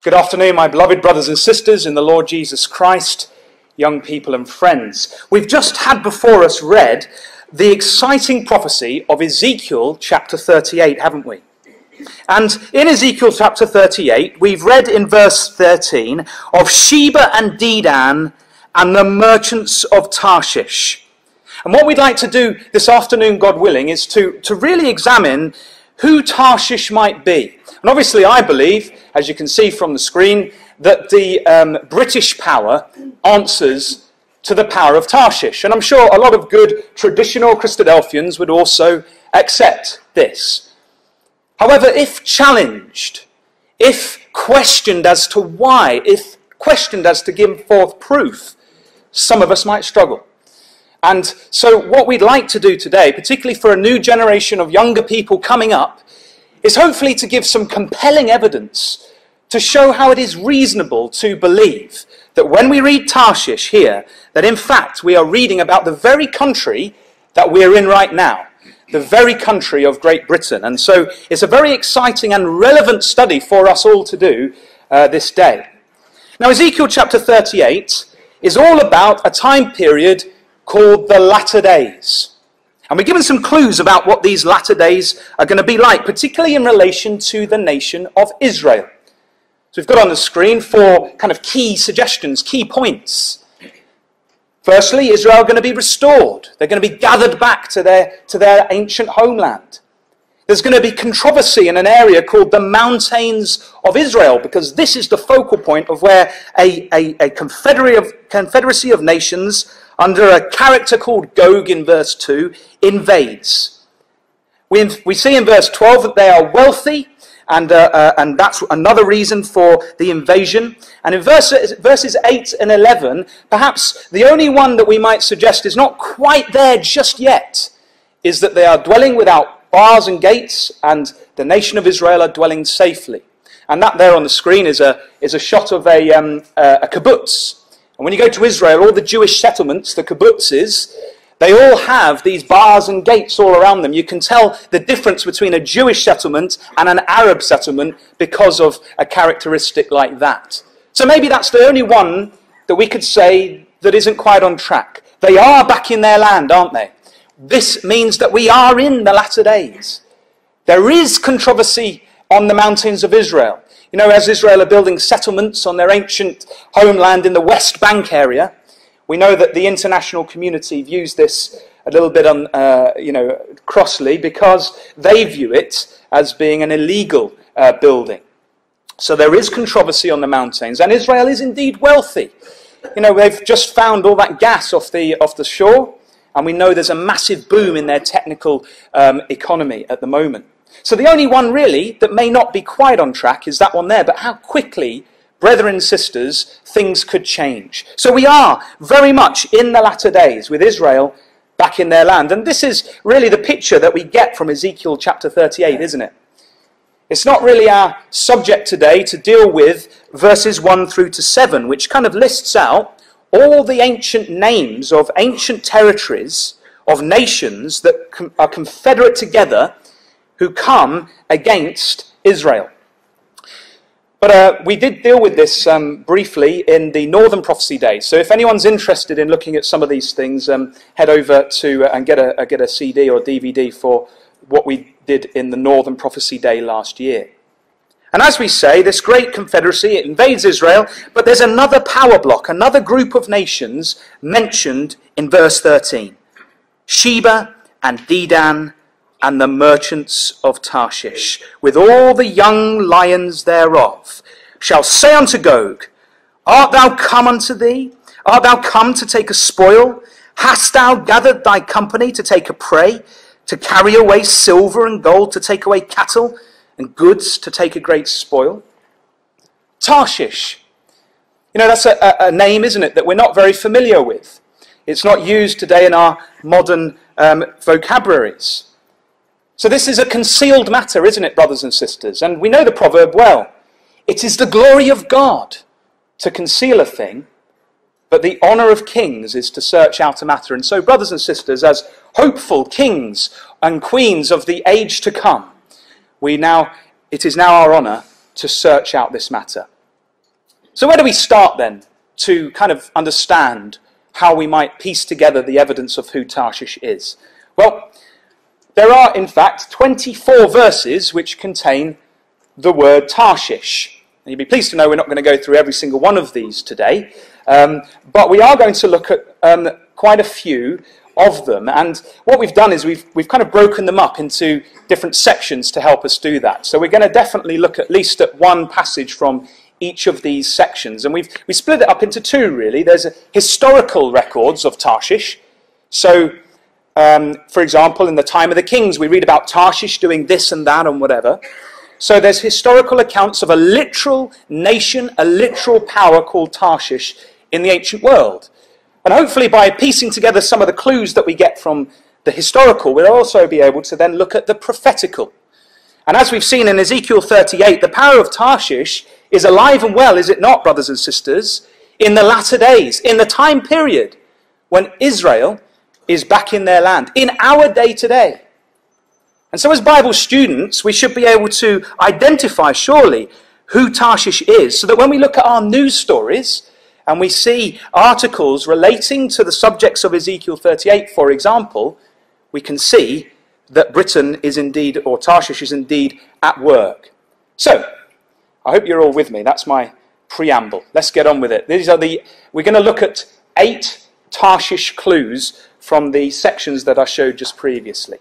Good afternoon, my beloved brothers and sisters in the Lord Jesus Christ, young people and friends. We've just had before us read the exciting prophecy of Ezekiel chapter 38, haven't we? And in Ezekiel chapter 38, we've read in verse 13 of Sheba and Dedan and the merchants of Tarshish. And what we'd like to do this afternoon, God willing, is to really examine who Tarshish might be. And obviously I believe, as you can see from the screen, that the British power answers to the power of Tarshish. And I'm sure a lot of good traditional Christadelphians would also accept this. However, if challenged, if questioned as to why, if questioned as to give forth proof, some of us might struggle. And so what we'd like to do today, particularly for a new generation of younger people coming up, is hopefully to give some compelling evidence to show how it is reasonable to believe that when we read Tarshish here, that in fact we are reading about the very country that we're in right now, the very country of Great Britain. And so it's a very exciting and relevant study for us all to do this day. Now, Ezekiel chapter 38 is all about a time period called the latter days. And we're given some clues about what these latter days are going to be like, particularly in relation to the nation of Israel. So we've got on the screen four kind of key suggestions, key points. Firstly, Israel are going to be restored. They're going to be gathered back to their ancient homeland. There's going to be controversy in an area called the Mountains of Israel, because this is the focal point of where a confederacy of nations under a character called Gog in verse 2 invades. We see in verse 12 that they are wealthy, and that's another reason for the invasion. And in verses 8 and 11, perhaps the only one that we might suggest is not quite there just yet, is that they are dwelling without bars and gates, and the nation of Israel are dwelling safely. And that there on the screen is a shot of a kibbutz. And when you go to Israel, all the Jewish settlements, the kibbutzes, they all have these bars and gates all around them. You can tell the difference between a Jewish settlement and an Arab settlement because of a characteristic like that. So maybe that's the only one that we could say that isn't quite on track. They are back in their land, aren't they? This means that we are in the latter days. There is controversy on the mountains of Israel. You know, as Israel are building settlements on their ancient homeland in the West Bank area, we know that the international community views this a little bit crossly, because they view it as being an illegal building. So there is controversy on the mountains, and Israel is indeed wealthy. You know, they've just found all that gas off the shore, and we know there's a massive boom in their technical economy at the moment. So the only one really that may not be quite on track is that one there, but how quickly, brethren and sisters, things could change. So we are very much in the latter days with Israel back in their land. And this is really the picture that we get from Ezekiel chapter 38, isn't it? It's not really our subject today to deal with verses 1 through to 7, which kind of lists out all the ancient names of ancient territories, of nations that are confederate together, who come against Israel. But we did deal with this briefly in the Northern Prophecy Days. So if anyone's interested in looking at some of these things, head over to and get a CD or DVD for what we did in the Northern Prophecy Day last year. And as we say, this great confederacy, it invades Israel, but there's another power block, another group of nations mentioned in verse 13. Sheba and Dedan and the merchants of Tarshish, with all the young lions thereof, shall say unto Gog, Art thou come unto thee? Art thou come to take a spoil? Hast thou gathered thy company to take a prey, to carry away silver and gold, to take away cattle and goods, to take a great spoil? Tarshish. You know, that's a name, isn't it, that we're not very familiar with. It's not used today in our modern vocabularies. So this is a concealed matter, isn't it, brothers and sisters? And we know the proverb well. It is the glory of God to conceal a thing, but the honour of kings is to search out a matter. And so, brothers and sisters, as hopeful kings and queens of the age to come, it is now our honour to search out this matter. So where do we start then to kind of understand how we might piece together the evidence of who Tarshish is? Well, there are in fact 24 verses which contain the word Tarshish. And you'll be pleased to know we're not going to go through every single one of these today, but we are going to look at quite a few of them. And what we've done is we've kind of broken them up into different sections to help us do that. So we're going to definitely look at least at one passage from each of these sections. And we split it up into two, really. There's historical records of Tarshish. So, for example, in the time of the kings, we read about Tarshish doing this and that and whatever. So there's historical accounts of a literal nation, a literal power called Tarshish in the ancient world. And hopefully by piecing together some of the clues that we get from the historical, we'll also be able to then look at the prophetical. And as we've seen in Ezekiel 38, the power of Tarshish is alive and well, is it not, brothers and sisters, in the latter days, in the time period when Israel is back in their land, in our day today. And so as Bible students, we should be able to identify, surely, who Tarshish is, so that when we look at our news stories and we see articles relating to the subjects of Ezekiel 38, for example, we can see that Britain is indeed, or Tarshish is indeed, at work. So, I hope you're all with me. That's my preamble. Let's get on with it. We're going to look at 8 Tarshish clues from the sections that I showed just previously.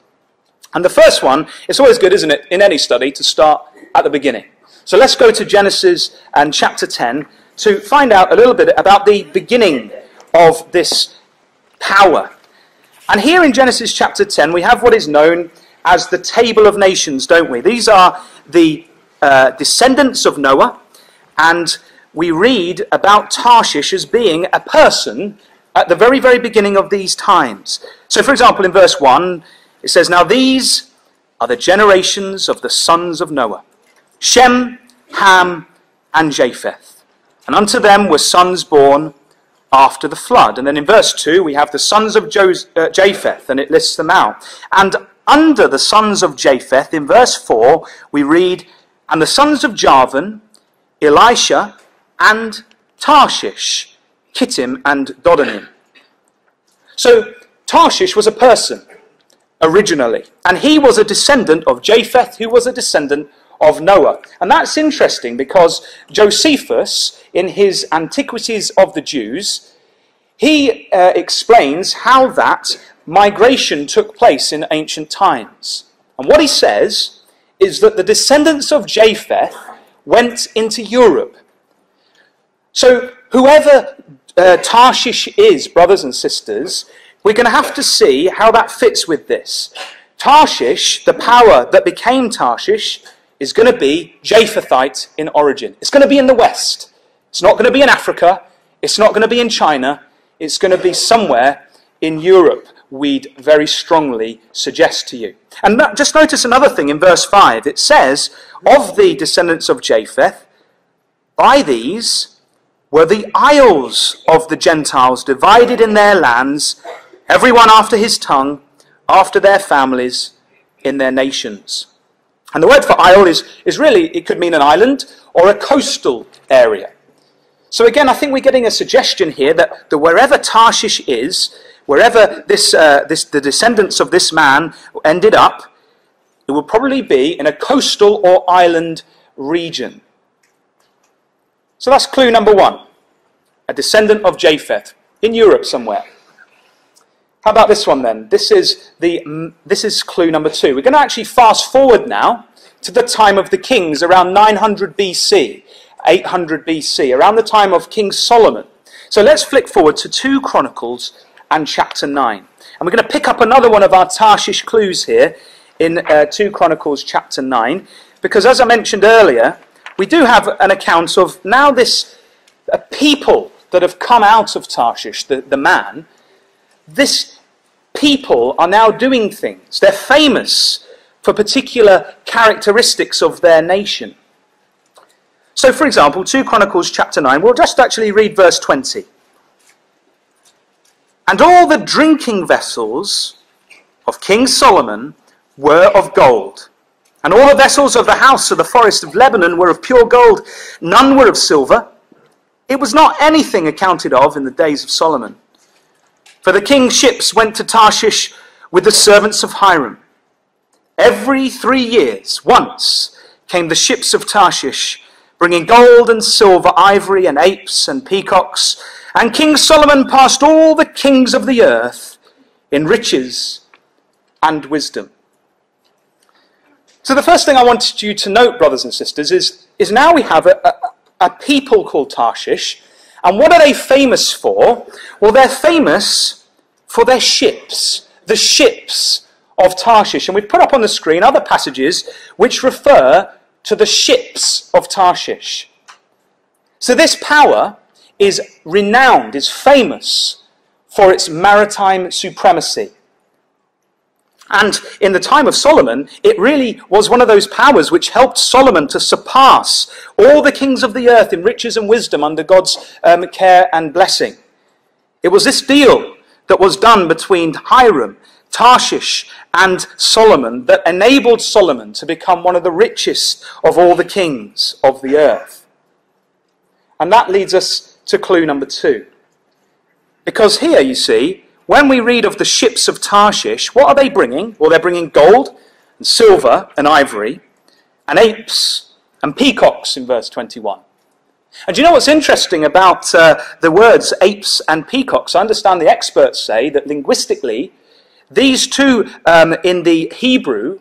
And the first one, it's always good, isn't it, in any study, to start at the beginning. So let's go to Genesis and chapter 10 to find out a little bit about the beginning of this power. And here in Genesis chapter 10, we have what is known as the Table of Nations, don't we? These are the descendants of Noah, and we read about Tarshish as being a person at the very, very beginning of these times. So, for example, in verse 1, it says, "Now these are the generations of the sons of Noah, Shem, Ham, and Japheth. And unto them were sons born after the flood." And then in verse 2, we have the sons of Japheth, and it lists them out. And under the sons of Japheth, in verse 4, we read, "And the sons of Javan, Elisha, and Tarshish, Kittim, and Dodanim." So Tarshish was a person originally, and he was a descendant of Japheth, who was a descendant of Noah. And that's interesting because Josephus, in his Antiquities of the Jews, he explains how that migration took place in ancient times. And what he says is that the descendants of Japheth went into Europe. So whoever Tarshish is, brothers and sisters, we're going to have to see how that fits with this. Tarshish, the power that became Tarshish, is going to be Japhethite in origin. It's going to be in the West. It's not going to be in Africa. It's not going to be in China. It's going to be somewhere in Europe, we'd very strongly suggest to you. And just notice another thing in verse 5. It says, "Of the descendants of Japheth, by these were the isles of the Gentiles divided in their lands, everyone after his tongue, after their families, in their nations." And the word for isle is really, it could mean an island or a coastal area. So again, I think we're getting a suggestion here that wherever Tarshish is, wherever the descendants of this man ended up, it will probably be in a coastal or island region. So that's clue number 1. A descendant of Japheth in Europe somewhere. How about this one then? This is clue number 2. We're going to actually fast forward now to the time of the kings, around 900 BC, 800 BC, around the time of King Solomon. So let's flick forward to 2 Chronicles and chapter 9. And we're going to pick up another one of our Tarshish clues here in 2 Chronicles chapter 9, because as I mentioned earlier, we do have an account of now this people that have come out of Tarshish, the man. This people are now doing things. They're famous for particular characteristics of their nation. So, for example, 2 Chronicles chapter 9, we'll just actually read verse 20. "And all the drinking vessels of King Solomon were of gold, and all the vessels of the house of the forest of Lebanon were of pure gold. None were of silver, It was not anything accounted of in the days of Solomon. For the king's ships went to Tarshish with the servants of Hiram. Every 3 years, once, came the ships of Tarshish, bringing gold and silver, ivory and apes and peacocks. And King Solomon passed all the kings of the earth in riches and wisdom. So the first thing I wanted you to note, brothers and sisters, is now we have a people called Tarshish. And what are they famous for? Well, they're famous for their ships, the ships of Tarshish. And we've put up on the screen other passages which refer to the ships of Tarshish. So this power is renowned, is famous for its maritime supremacy. And in the time of Solomon, it really was one of those powers which helped Solomon to surpass all the kings of the earth in riches and wisdom under God's care and blessing. It was this deal that was done between Hiram, Tarshish, and Solomon that enabled Solomon to become one of the richest of all the kings of the earth. And that leads us to clue number 2. Because here, you see, when we read of the ships of Tarshish, what are they bringing? Well, they're bringing gold and silver and ivory and apes and peacocks in verse 21. And do you know what's interesting about the words apes and peacocks? I understand the experts say that linguistically, these two in the Hebrew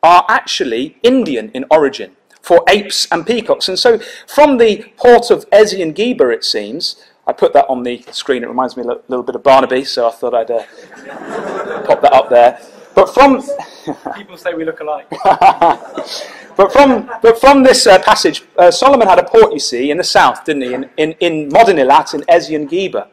are actually Indian in origin for apes and peacocks. And so from the port of Ezion-Geber, it seems, I put that on the screen. It reminds me a little bit of Barnaby, so I thought I'd pop that up there. But from people say we look alike. but from this passage, Solomon had a port, you see, in the south, didn't he? In modern Eilat, in Ezion-Geber.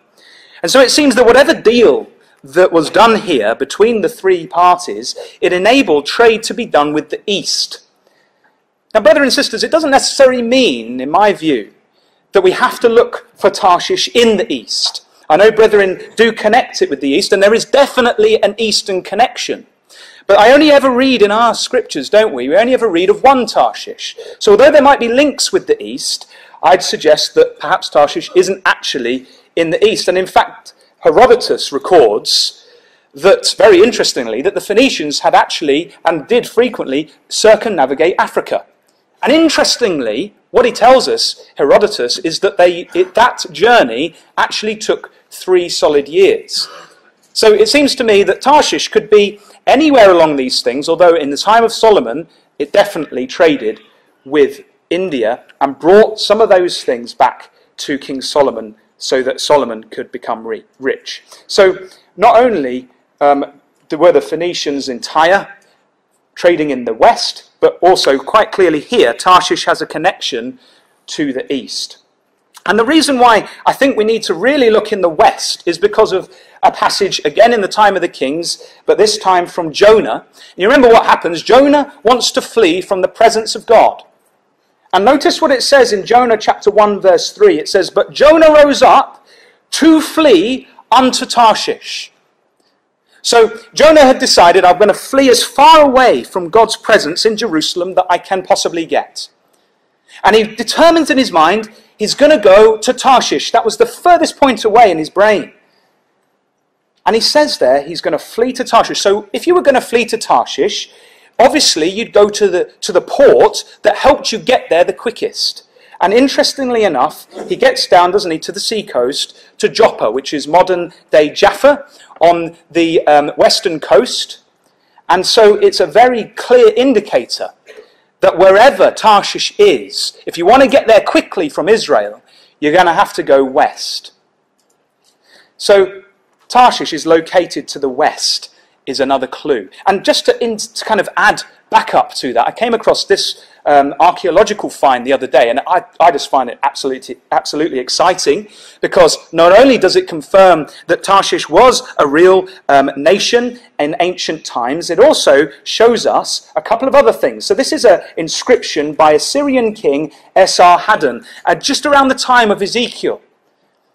And so it seems that whatever deal that was done here between the three parties, it enabled trade to be done with the east. Now, brothers and sisters, it doesn't necessarily mean, in my view, that we have to look for Tarshish in the east. I know brethren do connect it with the east, and there is definitely an eastern connection. But I only ever read in our scriptures, don't we? We only ever read of one Tarshish. So although there might be links with the east, I'd suggest that perhaps Tarshish isn't actually in the east. And in fact, Herodotus records that, very interestingly, that the Phoenicians had actually, and did frequently, circumnavigate Africa. And interestingly, what he tells us, Herodotus, is that that journey actually took 3 solid years. So it seems to me that Tarshish could be anywhere along these things, although in the time of Solomon, it definitely traded with India and brought some of those things back to King Solomon so that Solomon could become rich. So not only were the Phoenicians in Tyre trading in the west, but also quite clearly here, Tarshish has a connection to the east. And the reason why I think we need to really look in the west is because of a passage, again in the time of the kings, but this time from Jonah. And you remember what happens? Jonah wants to flee from the presence of God. And notice what it says in Jonah chapter 1 verse 3. It says, "But Jonah rose up to flee unto Tarshish." So Jonah had decided, I'm going to flee as far away from God's presence in Jerusalem that I can possibly get. And he determines in his mind, he's going to go to Tarshish. That was the furthest point away in his brain. And he says there, he's going to flee to Tarshish. So if you were going to flee to Tarshish, obviously you'd go to the port that helped you get there the quickest. And interestingly enough, he gets down, doesn't he, to the seacoast, to Joppa, which is modern-day Jaffa, on the western coast. And so it's a very clear indicator that wherever Tarshish is, if you want to get there quickly from Israel, you're going to have to go west. So Tarshish is located to the west, is another clue. And just to kind of add back up to that, I came across this archaeological find the other day, and I just find it absolutely exciting, because not only does it confirm that Tarshish was a real nation in ancient times, it also shows us a couple of other things. So this is an inscription by a Syrian king, Esarhaddon, just around the time of Ezekiel.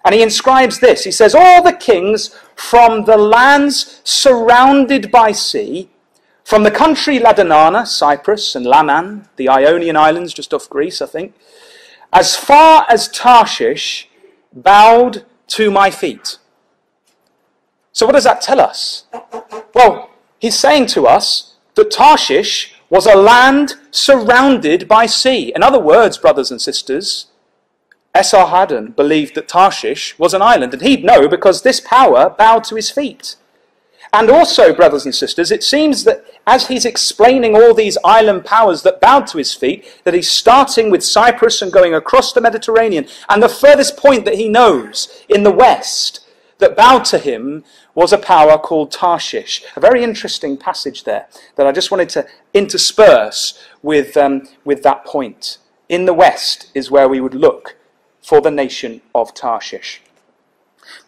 And he inscribes this. He says, "All the kings from the lands surrounded by sea, from the country Ladanana, Cyprus, and Laman, the Ionian Islands just off Greece, I think, as far as Tarshish bowed to my feet. So what does that tell us? Well, he's saying to us that Tarshish was a land surrounded by sea. In other words, brothers and sisters, Esarhaddon believed that Tarshish was an island, and he'd know because this power bowed to his feet. And also, brothers and sisters, it seems that as he's explaining all these island powers that bowed to his feet, that he's starting with Cyprus and going across the Mediterranean, and the furthest point that he knows in the west that bowed to him was a power called Tarshish. A very interesting passage there that I just wanted to intersperse with that point. In the west is where we would look for the nation of Tarshish.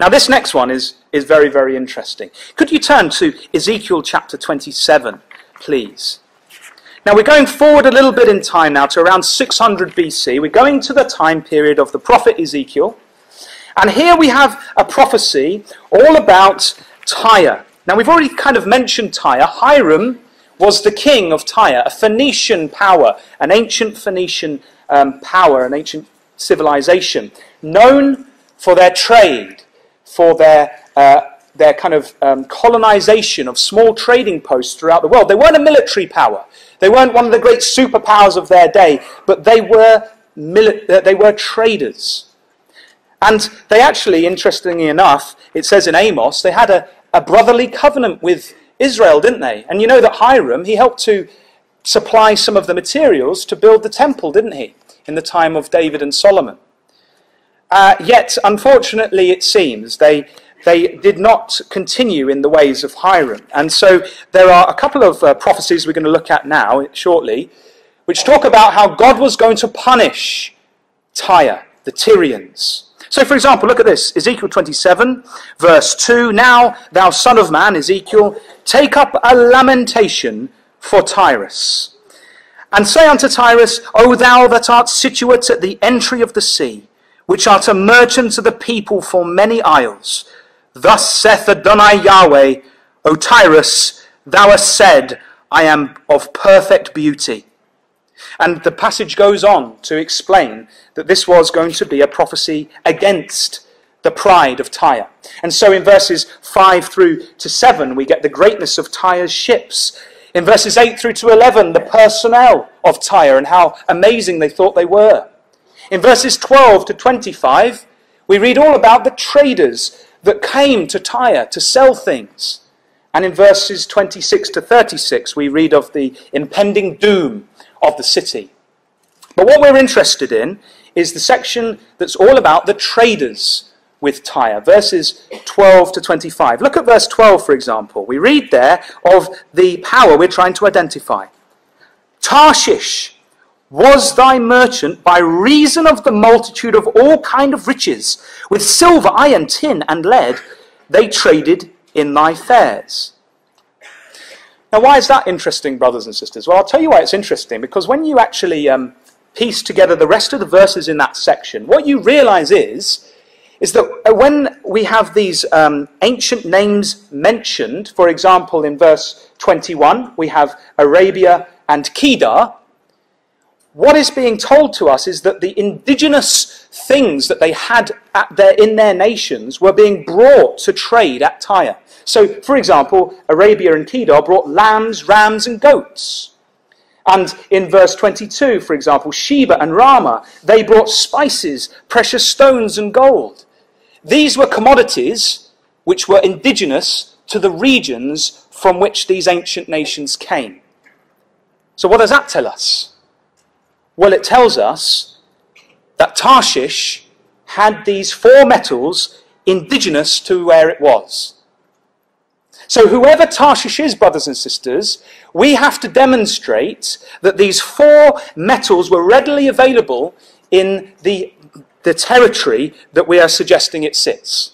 Now this next one is very, very interesting. Could you turn to Ezekiel chapter 27, please? Now we're going forward a little bit in time now to around 600 BC. We're going to the time period of the prophet Ezekiel. And here we have a prophecy all about Tyre. Now we've already kind of mentioned Tyre. Hiram was the king of Tyre, a Phoenician power, an ancient Phoenician power, an ancient civilization, known for their trade, for their kind of colonization of small trading posts throughout the world. They weren't a military power. They weren't one of the great superpowers of their day, but they were traders. And they actually, interestingly enough, it says in Amos, they had a brotherly covenant with Israel, didn't they? And you know that Hiram, he helped to supply some of the materials to build the temple, didn't he? In the time of David and Solomon. Yet, unfortunately, it seems, they did not continue in the ways of Hiram. And so there are a couple of prophecies we're going to look at now, shortly, which talk about how God was going to punish Tyre, the Tyrians. So, for example, look at this, Ezekiel 27, verse 2. Now, thou son of man, Ezekiel, take up a lamentation for Tyrus. And say unto Tyrus, O thou that art situate at the entry of the sea, which art a merchant of the people for many isles. Thus saith Adonai Yahweh, O Tyrus, thou hast said, I am of perfect beauty. And the passage goes on to explain that this was going to be a prophecy against the pride of Tyre. And so in verses 5 through to 7, we get the greatness of Tyre's ships. In verses 8 through to 11, the personnel of Tyre and how amazing they thought they were. In verses 12 to 25, we read all about the traders that came to Tyre to sell things. And in verses 26 to 36, we read of the impending doom of the city. But what we're interested in is the section that's all about the traders with Tyre, verses 12 to 25. Look at verse 12, for example. We read there of the power we're trying to identify. Tarshish was thy merchant by reason of the multitude of all kind of riches. With silver, iron, tin, and lead, they traded in thy fairs. Now, why is that interesting, brothers and sisters? Well, I'll tell you why it's interesting, because when you actually piece together the rest of the verses in that section, what you realize is that when we have these ancient names mentioned, for example, in verse 21, we have Arabia and Kedar, what is being told to us is that the indigenous things that they had in their nations were being brought to trade at Tyre. So, for example, Arabia and Kedar brought lambs, rams, and goats. And in verse 22, for example, Sheba and Ramah, they brought spices, precious stones, and gold. These were commodities which were indigenous to the regions from which these ancient nations came. So what does that tell us? Well, it tells us that Tarshish had these four metals indigenous to where it was. So whoever Tarshish is, brothers and sisters, we have to demonstrate that these four metals were readily available in the territory that we are suggesting it sits.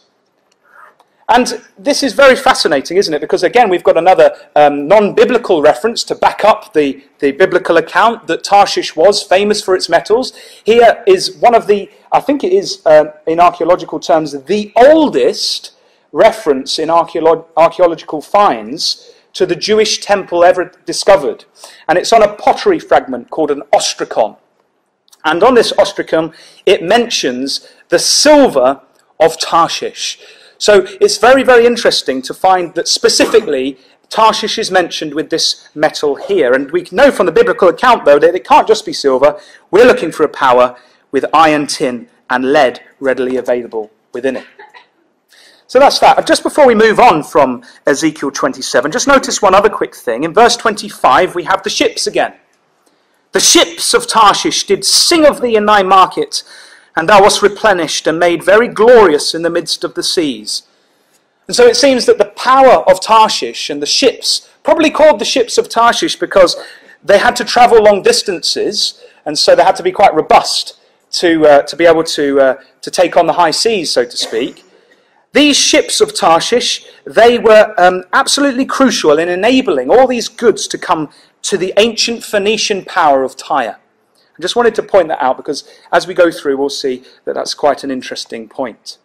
And this is very fascinating, isn't it? Because again, we've got another non-biblical reference to back up the biblical account that Tarshish was famous for its metals. Here is one of the, I think it is in archaeological terms, the oldest reference in archaeological finds to the Jewish temple ever discovered. And it's on a pottery fragment called an ostrakon. And on this ostracum, it mentions the silver of Tarshish. So it's very, very interesting to find that specifically Tarshish is mentioned with this metal here. And we know from the biblical account, though, that it can't just be silver. We're looking for a power with iron, tin, and lead readily available within it. So that's that. Just before we move on from Ezekiel 27, just notice one other quick thing. In verse 25, we have the ships again. The ships of Tarshish did sing of thee in thy market, and thou wast replenished and made very glorious in the midst of the seas. And so it seems that the power of Tarshish and the ships, probably called the ships of Tarshish because they had to travel long distances, and so they had to be quite robust to be able to take on the high seas, so to speak. These ships of Tarshish, they were absolutely crucial in enabling all these goods to come to the ancient Phoenician power of Tyre. I just wanted to point that out because as we go through, we'll see that that's quite an interesting point.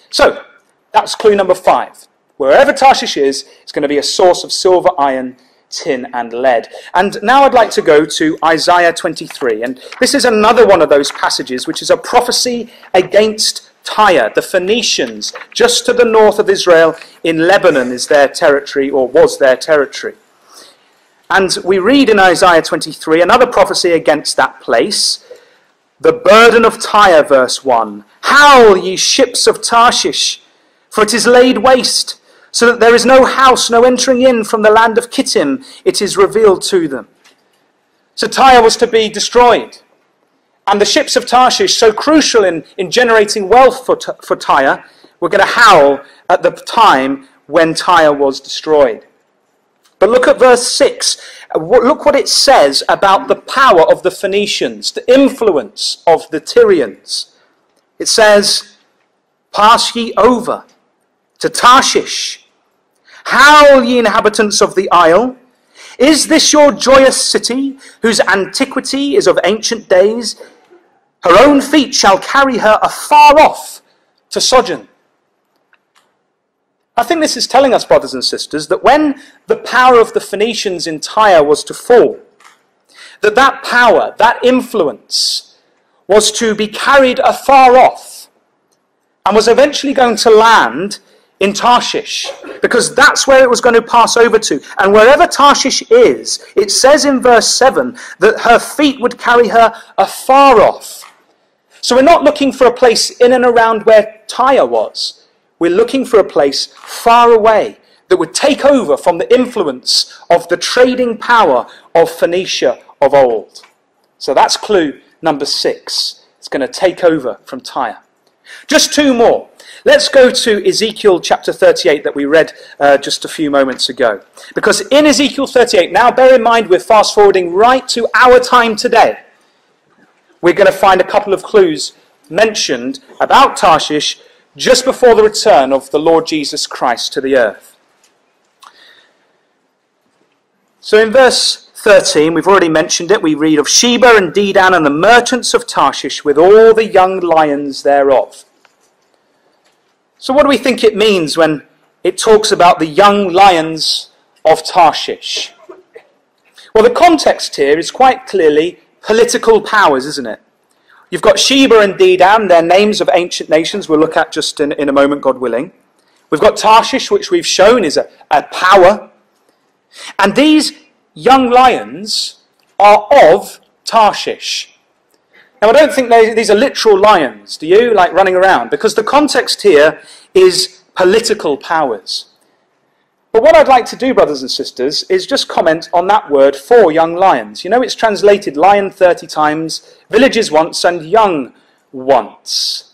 So, that's clue number 5. Wherever Tarshish is, it's going to be a source of silver, iron, tin, and lead. And now I'd like to go to Isaiah 23. And this is another one of those passages which is a prophecy against Tyre, the Phoenicians, just to the north of Israel in Lebanon is their territory, or was their territory. And we read in Isaiah 23 another prophecy against that place. The burden of Tyre, verse 1. Howl, ye ships of Tarshish, for it is laid waste, so that there is no house, no entering in from the land of Kittim. It is revealed to them. So Tyre was to be destroyed. And the ships of Tarshish, so crucial in generating wealth for Tyre, were going to howl at the time when Tyre was destroyed. But look at verse 6. Look what it says about the power of the Phoenicians, the influence of the Tyrians. It says, pass ye over to Tarshish. Howl, ye inhabitants of the isle. Is this your joyous city, whose antiquity is of ancient days? Her own feet shall carry her afar off to sojourn. I think this is telling us, brothers and sisters, that when the power of the Phoenicians in Tyre was to fall, that power, that influence, was to be carried afar off and was eventually going to land in Tarshish, because that's where it was going to pass over to. And wherever Tarshish is, it says in verse 7 that her feet would carry her afar off. So we're not looking for a place in and around where Tyre was. We're looking for a place far away that would take over from the influence of the trading power of Phoenicia of old. So that's clue number 6. It's going to take over from Tyre. Just 2 more. Let's go to Ezekiel chapter 38 that we read just a few moments ago. Because in Ezekiel 38, now bear in mind we're fast forwarding right to our time today. We're going to find a couple of clues mentioned about Tarshish just before the return of the Lord Jesus Christ to the earth. So in verse 13, we've already mentioned it, we read of Sheba and Dedan and the merchants of Tarshish with all the young lions thereof. So what do we think it means when it talks about the young lions of Tarshish? Well, the context here is quite clearly political powers, isn't it? You've got Sheba and Dedan, they're names of ancient nations we'll look at just in a moment, God willing. We've got Tarshish, which we've shown is a power. And these young lions are of Tarshish. Now, I don't think these are literal lions, do you? Like running around. Because the context here is political powers. But what I'd like to do, brothers and sisters, is just comment on that word for young lions. You know, it's translated lion 30 times, villages once, and young once.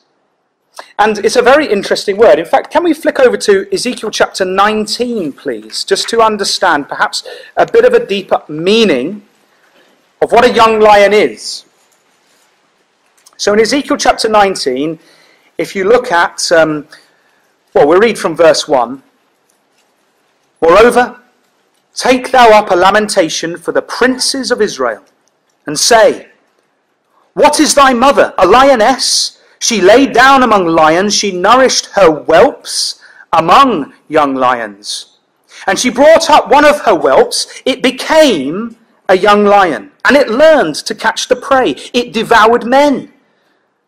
And it's a very interesting word. In fact, can we flick over to Ezekiel chapter 19, please, just to understand perhaps a bit of a deeper meaning of what a young lion is. So in Ezekiel chapter 19, if you look at, we'll read from verse 1. Moreover, take thou up a lamentation for the princes of Israel, and say, what is thy mother, a lioness? She lay down among lions, she nourished her whelps among young lions. And she brought up one of her whelps, it became a young lion, and it learned to catch the prey. It devoured men.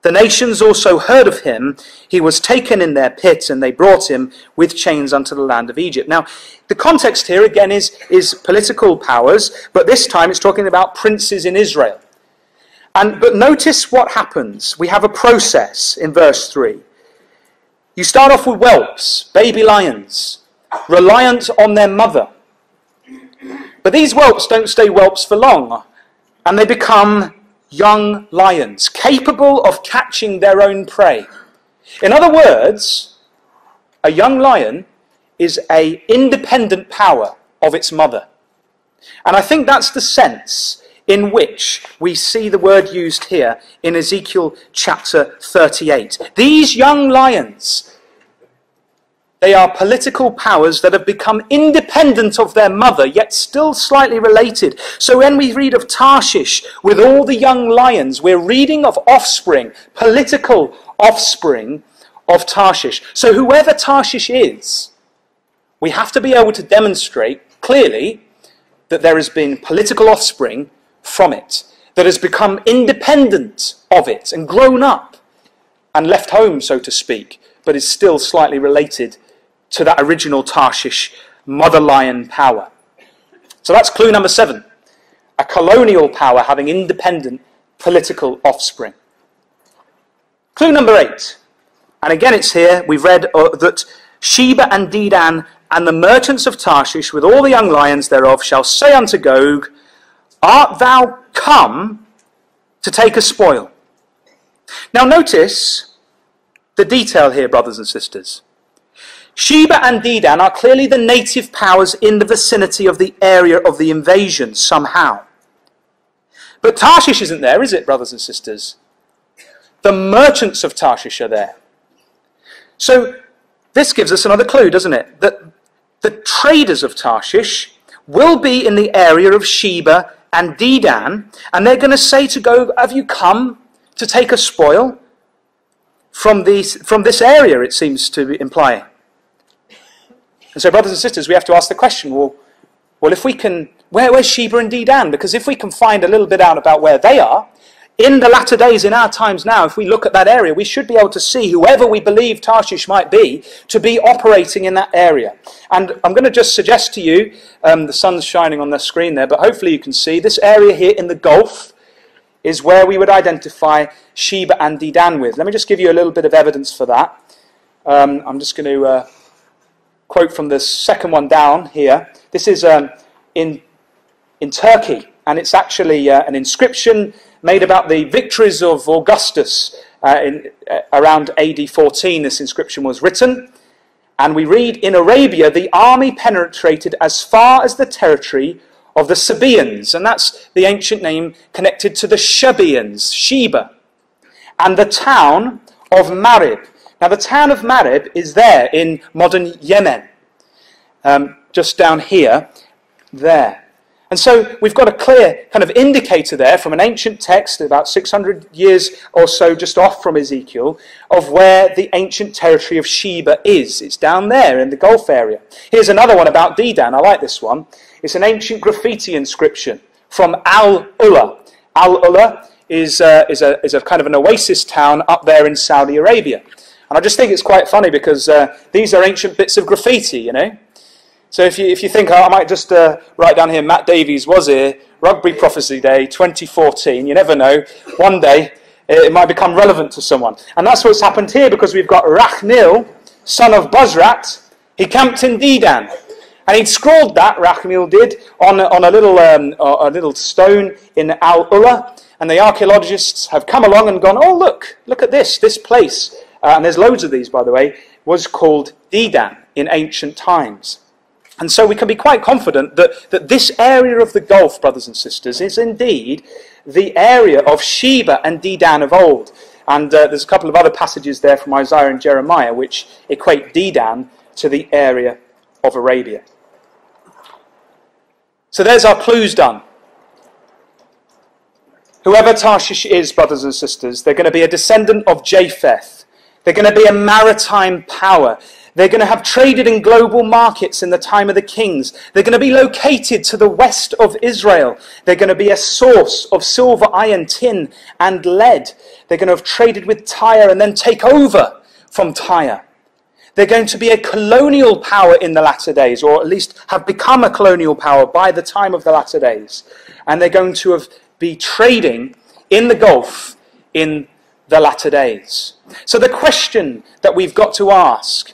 The nations also heard of him. He was taken in their pit, and they brought him with chains unto the land of Egypt. Now, the context here again is political powers, but this time it's talking about princes in Israel. But notice what happens. We have a process in verse 3. You start off with whelps, baby lions, reliant on their mother. But these whelps don't stay whelps for long, and they become young lions, capable of catching their own prey. In other words, a young lion is an independent power of its mother. And I think that's the sense in which we see the word used here in Ezekiel chapter 38. These young lions, they are political powers that have become independent of their mother, yet still slightly related. So when we read of Tarshish with all the young lions, we're reading of offspring, political offspring of Tarshish. So whoever Tarshish is, we have to be able to demonstrate clearly that there has been political offspring from it, that has become independent of it and grown up and left home, so to speak, but is still slightly related to that original Tarshish mother lion power. So that's clue number 7. A colonial power having independent political offspring. Clue number 8. And again it's here, we've read that Sheba and Dedan and the merchants of Tarshish with all the young lions thereof shall say unto Gog, Art thou come to take a spoil? Now notice the detail here, brothers and sisters. Sheba and Dedan are clearly the native powers in the vicinity of the area of the invasion somehow. But Tarshish isn't there, is it, brothers and sisters? The merchants of Tarshish are there. So this gives us another clue, doesn't it? That the traders of Tarshish will be in the area of Sheba and Dedan, and they're going to say to Gog, have you come to take a spoil from this area, it seems to be implying. And so, brothers and sisters, we have to ask the question, well if we can, where's Sheba and Dedan? Because if we can find a little bit out about where they are, in the latter days, in our times now, if we look at that area, we should be able to see whoever we believe Tarshish might be to be operating in that area. And I'm going to just suggest to you, the sun's shining on the screen there, but hopefully you can see this area here in the Gulf is where we would identify Sheba and Dedan with. Let me just give you a little bit of evidence for that. I'm just going to quote from the second one down here. This is in Turkey, and it's actually an inscription made about the victories of Augustus around AD 14. This inscription was written, and we read, in Arabia the army penetrated as far as the territory of the Sabaeans, and that's the ancient name connected to the Shabeans, Sheba, and the town of Marib. Now the town of Marib is there in modern Yemen, just down here, there. And so we've got a clear kind of indicator there from an ancient text about 600 years or so just off from Ezekiel of where the ancient territory of Sheba is. It's down there in the Gulf area. Here's another one about Dedan. I like this one. It's an ancient graffiti inscription from Al-Ula. Al-Ula is a kind of an oasis town up there in Saudi Arabia. And I just think it's quite funny because these are ancient bits of graffiti, you know. So if you think, I might just write down here, Matt Davies was here, Rugby Prophecy Day 2014, you never know, one day it might become relevant to someone. And that's what's happened here, because we've got Rachnil, son of Buzrat, he camped in Dedan. And he'd scrawled that, Rachnil did, on a little stone in Al-Ula, and the archaeologists have come along and gone, oh look at this place, and there's loads of these by the way, was called Dedan in ancient times. And so we can be quite confident that this area of the Gulf, brothers and sisters, is indeed the area of Sheba and Dedan of old. And there's a couple of other passages there from Isaiah and Jeremiah which equate Dedan to the area of Arabia. So there's our clues done. Whoever Tarshish is, brothers and sisters, they're going to be a descendant of Japheth. They're going to be a maritime power. They're going to have traded in global markets in the time of the kings. They're going to be located to the west of Israel. They're going to be a source of silver, iron, tin, and lead. They're going to have traded with Tyre and then take over from Tyre. They're going to be a colonial power in the latter days, or at least have become a colonial power by the time of the latter days. And they're going to be trading in the Gulf in the latter days. So the question that we've got to ask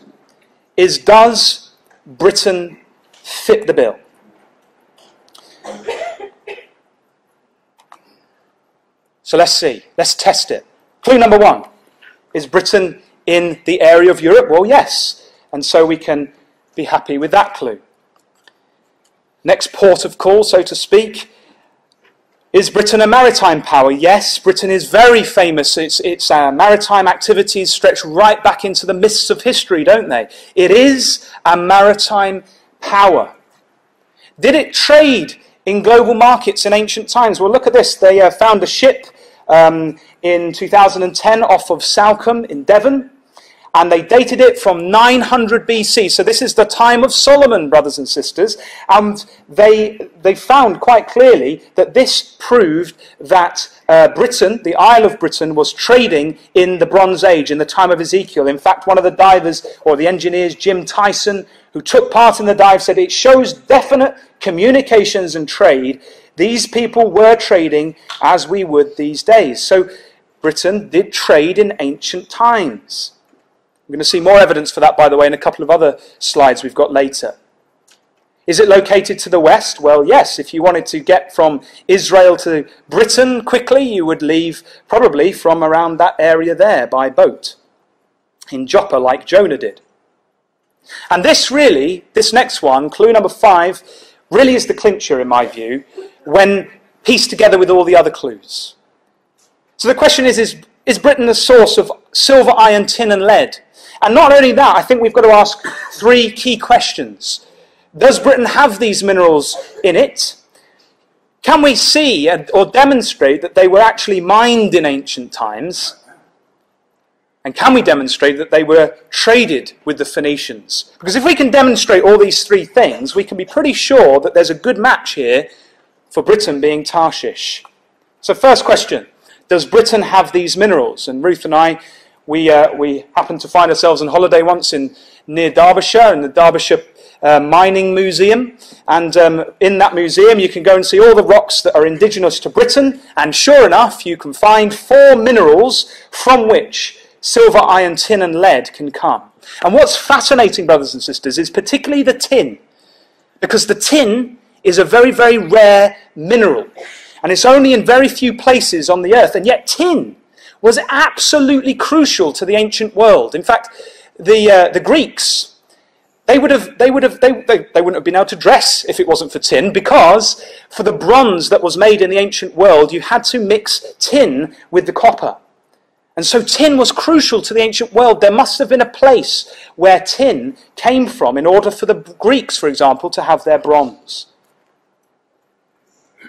is, does Britain fit the bill? So let's see. Let's test it. Clue number one. Is Britain in the area of Europe? Well, yes. And so we can be happy with that clue. Next port of call, so to speak. Is Britain a maritime power? Yes, Britain is very famous. Its maritime activities stretch right back into the mists of history, don't they? It is a maritime power. Did it trade in global markets in ancient times? Well, look at this. They found a ship in 2010 off of Salcombe in Devon, and they dated it from 900 BC. So this is the time of Solomon, brothers and sisters. And they found quite clearly that this proved that Britain, the Isle of Britain, was trading in the Bronze Age, in the time of Ezekiel. In fact, one of the divers, or the engineers, Jim Tyson, who took part in the dive, said it shows definite communications and trade. These people were trading as we would these days. So Britain did trade in ancient times. We're going to see more evidence for that, by the way, in a couple of other slides we've got later. Is it located to the west? Well, yes. If you wanted to get from Israel to Britain quickly, you would leave probably from around that area there by boat, in Joppa, like Jonah did. And this next one, clue number 5, really is the clincher, in my view, when pieced together with all the other clues. So the question is Britain the source of silver, iron, tin, and lead? And not only that, I think we've got to ask 3 key questions. Does Britain have these minerals in it? Can we see or demonstrate that they were actually mined in ancient times? And can we demonstrate that they were traded with the Phoenicians? Because if we can demonstrate all these 3 things, we can be pretty sure that there's a good match here for Britain being Tarshish. So first question, does Britain have these minerals? And Ruth and I, we happened to find ourselves on holiday once near Derbyshire, in the Derbyshire Mining Museum. And in that museum you can go and see all the rocks that are indigenous to Britain. And sure enough, you can find 4 minerals from which silver, iron, tin, and lead can come. And what's fascinating, brothers and sisters, is particularly the tin. Because the tin is a very, very rare mineral. And it's only in very few places on the earth. And yet tin was absolutely crucial to the ancient world. In fact, the Greeks, they wouldn't have been able to dress if it wasn't for tin, because for the bronze that was made in the ancient world, you had to mix tin with the copper. And so tin was crucial to the ancient world. There must have been a place where tin came from in order for the Greeks, for example, to have their bronze.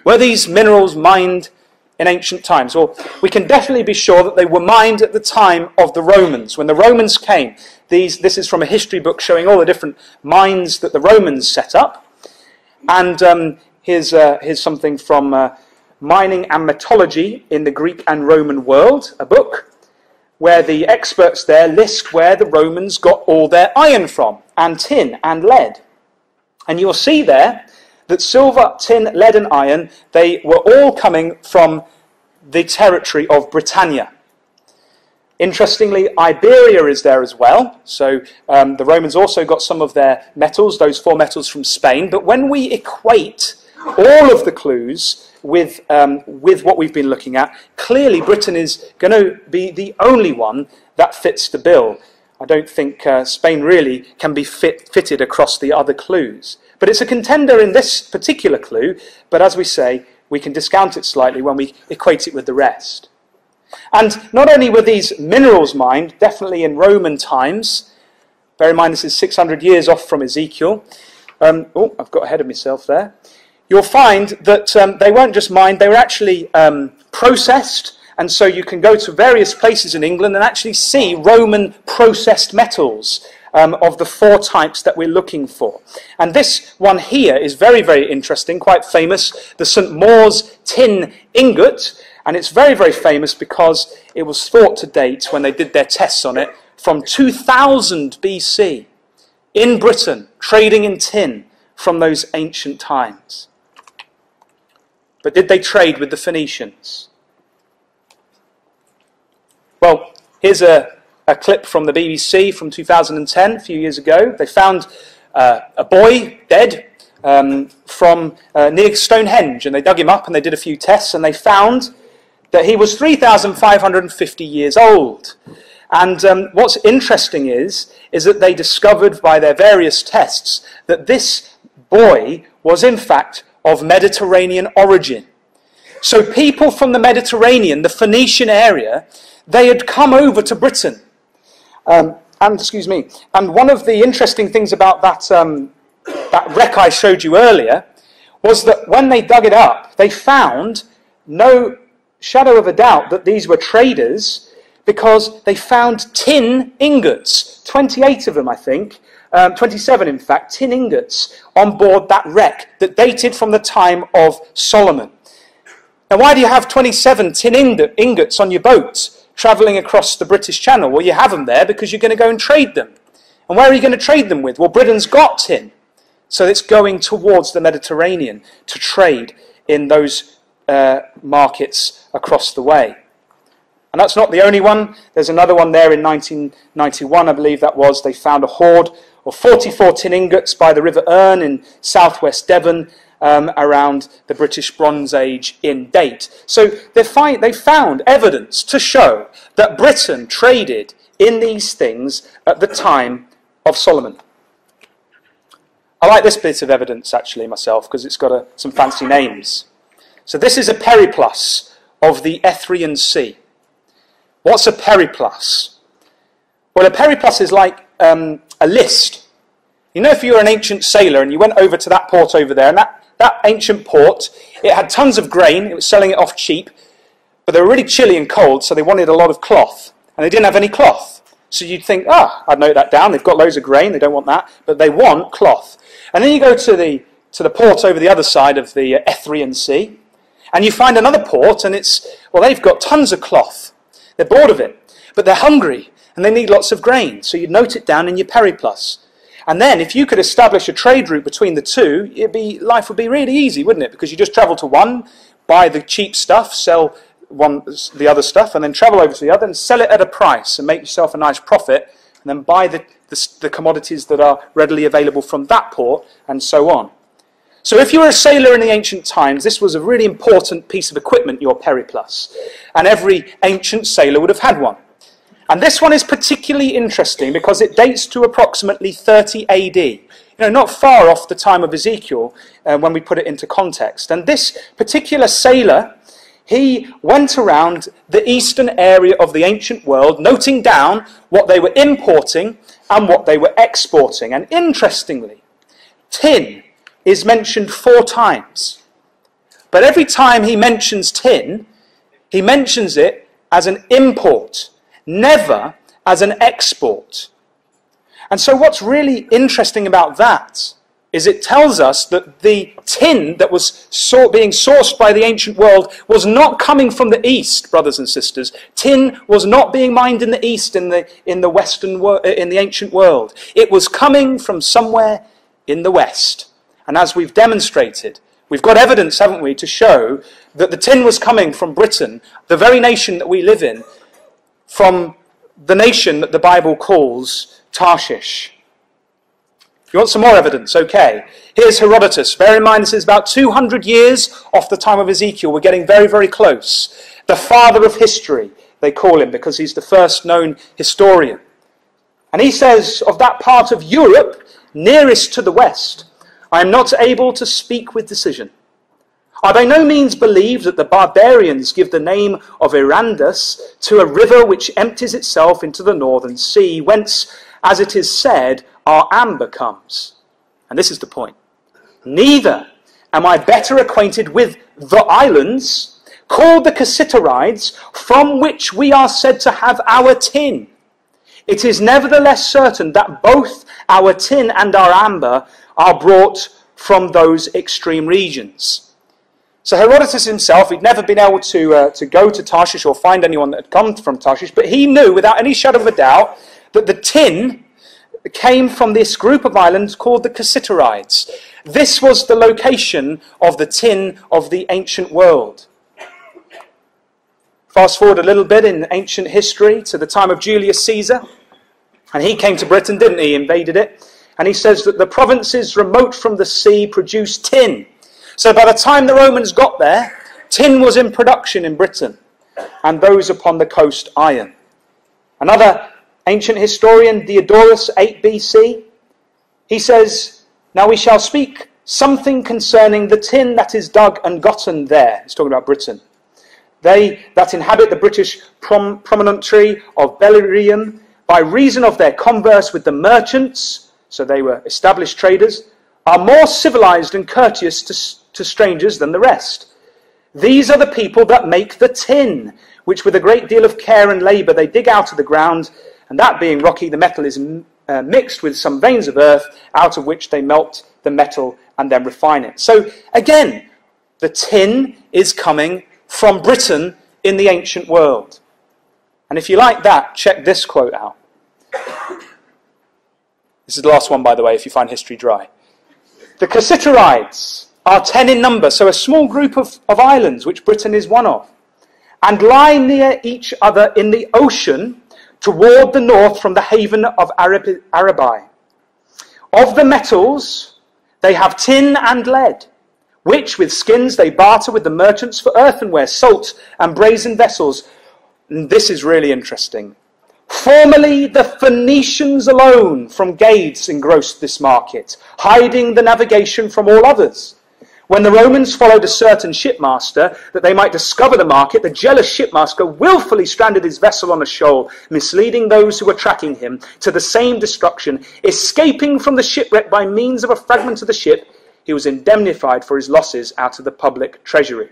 Were these minerals mined in ancient times? Well, we can definitely be sure that they were mined at the time of the Romans. When the Romans came, this is from a history book showing all the different mines that the Romans set up. And here's something from Mining and Metallurgy in the Greek and Roman World, a book where the experts there list where the Romans got all their iron from, and tin and lead. And you'll see there that silver, tin, lead and iron, they were all coming from the territory of Britannia. Interestingly, Iberia is there as well. So the Romans also got some of their metals, those 4 metals from Spain. But when we equate all of the clues with what we've been looking at, clearly Britain is going to be the only one that fits the bill. I don't think Spain really can be fitted across the other clues. But it's a contender in this particular clue, but as we say, we can discount it slightly when we equate it with the rest. And not only were these minerals mined, definitely in Roman times, bear in mind this is 600 years off from Ezekiel. I've got ahead of myself there. You'll find that they weren't just mined, they were actually processed. And so you can go to various places in England and actually see Roman processed metals of the 4 types that we're looking for. And this one here is very, very interesting, quite famous, the St. Maur's tin ingot. And it's very, very famous because it was thought to date, when they did their tests on it, from 2000 BC in Britain, trading in tin from those ancient times. But did they trade with the Phoenicians? Well, here's a clip from the BBC from 2010, a few years ago. They found a boy dead from near Stonehenge, and they dug him up and they did a few tests, and they found that he was 3,550 years old. And what's interesting is that they discovered by their various tests that this boy was in fact of Mediterranean origin. So people from the Mediterranean, the Phoenician area, they had come over to Britain. And one of the interesting things about that wreck I showed you earlier was that when they dug it up, they found no shadow of a doubt that these were traders, because they found tin ingots, 28 of them I think, 27 in fact, tin ingots on board that wreck that dated from the time of Solomon. Now why do you have 27 tin ingots on your boat travelling across the British Channel? Well, you have them there because you're going to go and trade them. And where are you going to trade them with? Well, Britain's got tin, so it's going towards the Mediterranean to trade in those markets across the way. And that's not the only one. There's another one there in 1991, I believe that was. They found a hoard of 44 tin ingots by the River Erne in southwest Devon, around the British Bronze Age in date. So they found evidence to show that Britain traded in these things at the time of Solomon. I like this bit of evidence actually myself, because it's got some fancy names. So this is a periplus of the Ethrian Sea. What's a periplus? Well, a periplus is like a list. You know, if you were an ancient sailor and you went over to that port over there, and that ancient port, it had tons of grain, it was selling it off cheap, but they were really chilly and cold, so they wanted a lot of cloth, and they didn't have any cloth. So you'd think, I'd note that down, they've got loads of grain, they don't want that, but they want cloth. And then you go to the port over the other side of the Ethrian Sea, and you find another port, and they've got tons of cloth. They're bored of it, but they're hungry, and they need lots of grain. So you'd note it down in your periplus. And then, if you could establish a trade route between the two, life would be really easy, wouldn't it? Because you just travel to one, buy the cheap stuff, sell the other stuff, and then travel over to the other and sell it at a price and make yourself a nice profit, and then buy the commodities that are readily available from that port, and so on. So if you were a sailor in the ancient times, this was a really important piece of equipment, your periplus. And every ancient sailor would have had one. And this one is particularly interesting because it dates to approximately 30 AD. You know, not far off the time of Ezekiel when we put it into context. And this particular sailor, he went around the eastern area of the ancient world, noting down what they were importing and what they were exporting. And interestingly, tin is mentioned 4 times. But every time he mentions tin, he mentions it as an import, never as an export. And so what's really interesting about that is it tells us that the tin that was being sourced by the ancient world was not coming from the east, brothers and sisters. Tin was not being mined in the east, in the western world, in the ancient world. It was coming from somewhere in the west. And as we've demonstrated, we've got evidence, haven't we, to show that the tin was coming from Britain, the very nation that we live in, from the nation that the Bible calls Tarshish. If you want some more evidence, okay. Here's Herodotus. Bear in mind, this is about 200 years off the time of Ezekiel. We're getting very, very close. The father of history, they call him, because he's the first known historian. And he says, of that part of Europe nearest to the west, I am not able to speak with decision. I by no means believe that the barbarians give the name of Irandus to a river which empties itself into the northern sea, whence, as it is said, our amber comes. And this is the point. Neither am I better acquainted with the islands, called the Cassiterides, from which we are said to have our tin. it is nevertheless certain that both our tin and our amber are brought from those extreme regions. So Herodotus himself, he'd never been able to go to Tarshish or find anyone that had come from Tarshish, but he knew without any shadow of a doubt that the tin came from this group of islands called the Cassiterides. This was the location of the tin of the ancient world. Fast forward a little bit in ancient history to the time of Julius Caesar, and he came to Britain, didn't he? Invaded it. And he says that the provinces remote from the sea produced tin. So by the time the Romans got there, tin was in production in Britain, and those upon the coast iron. Another ancient historian, Diodorus, 8 BC, he says, now we shall speak something concerning the tin that is dug and gotten there. He's talking about Britain. They that inhabit the British promontory of Belerium, by reason of their converse with the merchants, so they were established traders, are more civilized and courteous to strangers than the rest. These are the people that make the tin, which with a great deal of care and labour they dig out of the ground, and that being rocky, the metal is mixed with some veins of earth, out of which they melt the metal and then refine it. So again, the tin is coming from Britain in the ancient world. And if you like that, check this quote out. This is the last one, by the way, if you find history dry. The Cassiterides are 10 in number, so a small group of islands, which Britain is one of, and lie near each other in the ocean toward the north from the haven of Arabi. Of the metals, they have tin and lead, which with skins they barter with the merchants for earthenware, salt, and brazen vessels. And this is really interesting. Formerly, the Phoenicians alone from Gades engrossed this market, hiding the navigation from all others. When the Romans followed a certain shipmaster, that they might discover the market, the jealous shipmaster willfully stranded his vessel on a shoal, misleading those who were tracking him to the same destruction. Escaping from the shipwreck by means of a fragment of the ship, he was indemnified for his losses out of the public treasury.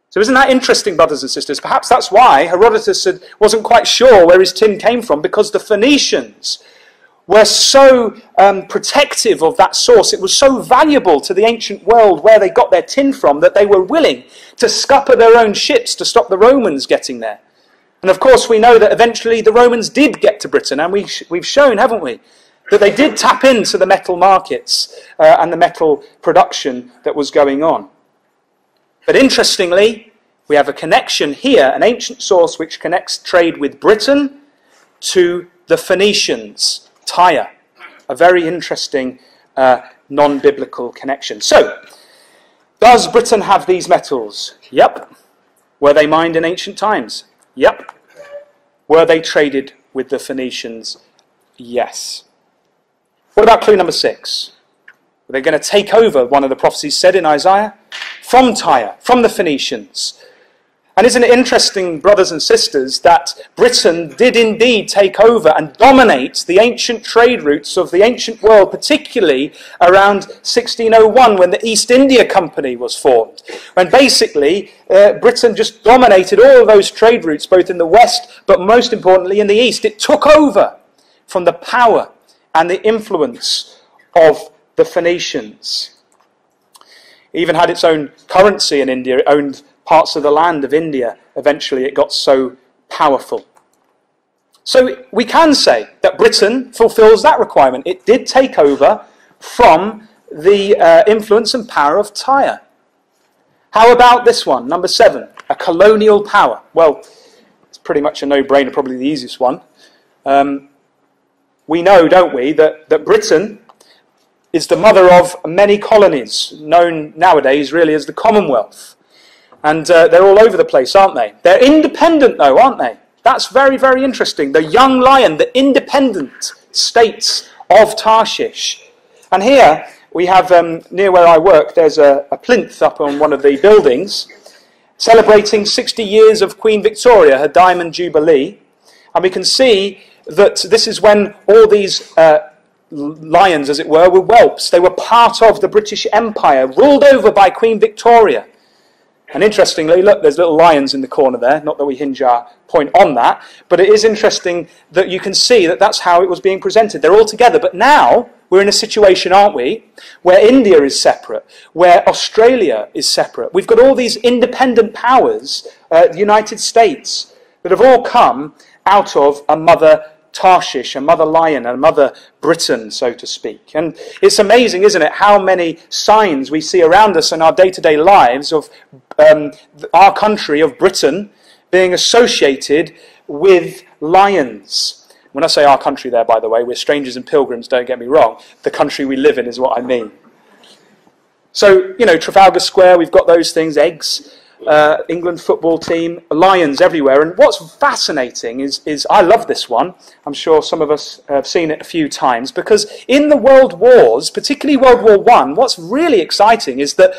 So isn't that interesting, brothers and sisters? Perhaps that's why Herodotus wasn't quite sure where his tin came from, because the Phoenicians were so protective of that source. It was so valuable to the ancient world where they got their tin from that they were willing to scupper their own ships to stop the Romans getting there. And of course we know that eventually the Romans did get to Britain, and we've shown, haven't we, that they did tap into the metal markets and the metal production that was going on. But interestingly, we have a connection here, an ancient source which connects trade with Britain to the Phoenicians, Tyre. A very interesting non-biblical connection. So, does Britain have these metals? Yep. Were they mined in ancient times? Yep. Were they traded with the Phoenicians? Yes. What about clue number 6? Were they going to take over, one of the prophecies said in Isaiah, from Tyre, from the Phoenicians? And isn't it interesting, brothers and sisters, that Britain did indeed take over and dominate the ancient trade routes of the ancient world, particularly around 1601 when the East India Company was formed. When basically Britain just dominated all of those trade routes, both in the West, but most importantly in the East. It took over from the power and the influence of the Phoenicians. It even had its own currency in India. It owned parts of the land of India. Eventually it got so powerful. So we can say that Britain fulfills that requirement. It did take over from the influence and power of Tyre. How about this one, number 7, a colonial power? Well, it's pretty much a no-brainer, probably the easiest one. We know, don't we, that Britain is the mother of many colonies, known nowadays really as the Commonwealth. And they're all over the place, aren't they? They're independent though, aren't they? That's very, very interesting. The young lion, the independent states of Tarshish. And here we have, near where I work, there's a plinth up on one of the buildings celebrating 60 years of Queen Victoria, her Diamond Jubilee. And we can see that this is when all these lions, as it were whelps. They were part of the British Empire, ruled over by Queen Victoria. And interestingly, look, there's little lions in the corner there. Not that we hinge our point on that, but it is interesting that you can see that that's how it was being presented. They're all together, but now we're in a situation, aren't we, where India is separate, where Australia is separate. We've got all these independent powers, the United States, that have all come out of a mother Tarshish, a mother lion, a mother Britain, so to speak. And it's amazing, isn't it, how many signs we see around us in our day-to-day lives of our country, of Britain, being associated with lions. When I say our country there, by the way, we're strangers and pilgrims, don't get me wrong. The country we live in is what I mean. So, you know, Trafalgar Square, we've got those things, eggs, England football team, lions everywhere. And what's fascinating is I love this one. I'm sure some of us have seen it a few times, because in the world wars, particularly World War I, what's really exciting is that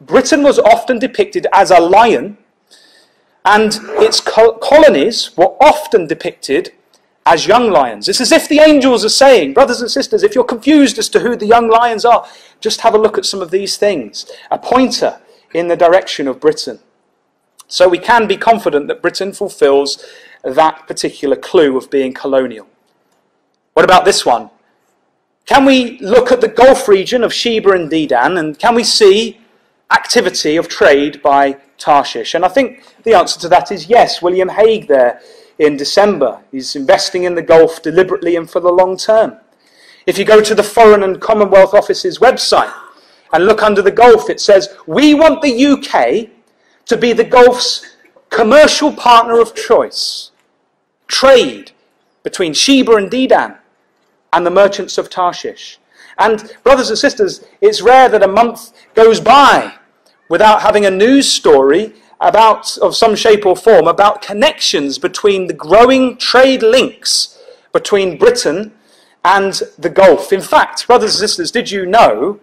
Britain was often depicted as a lion, and its colonies were often depicted as young lions. It's as if the angels are saying, brothers and sisters, if you're confused as to who the young lions are, just have a look at some of these things. A pointer in the direction of Britain. So we can be confident that Britain fulfills that particular clue of being colonial. What about this one? Can we look at the Gulf region of Sheba and Dedan, and can we see activity of trade by Tarshish? And I think the answer to that is yes. William Hague there in December, he's investing in the Gulf deliberately and for the long term. If you go to the Foreign and Commonwealth Office's website and look under the Gulf, it says, we want the UK to be the Gulf's commercial partner of choice. Trade between Sheba and Dedan and the merchants of Tarshish. And brothers and sisters, it's rare that a month goes by without having a news story of some shape or form about connections between the growing trade links between Britain and the Gulf. In fact, brothers and sisters, did you know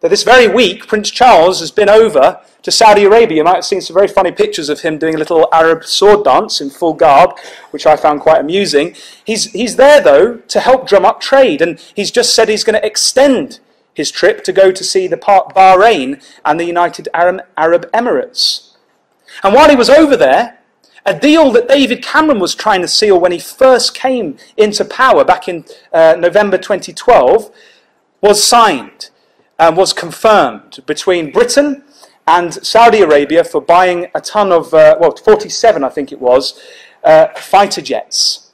that this very week Prince Charles has been over to Saudi Arabia? You might have seen some very funny pictures of him doing a little Arab sword dance in full garb, which I found quite amusing. He's there, though, to help drum up trade, and he's just said he's going to extend his trip to go to see the Bahrain and the United Arab Emirates. And while he was over there, a deal that David Cameron was trying to seal when he first came into power back in November 2012 was signed and was confirmed between Britain and Saudi Arabia for buying a ton of, 47 I think it was, fighter jets.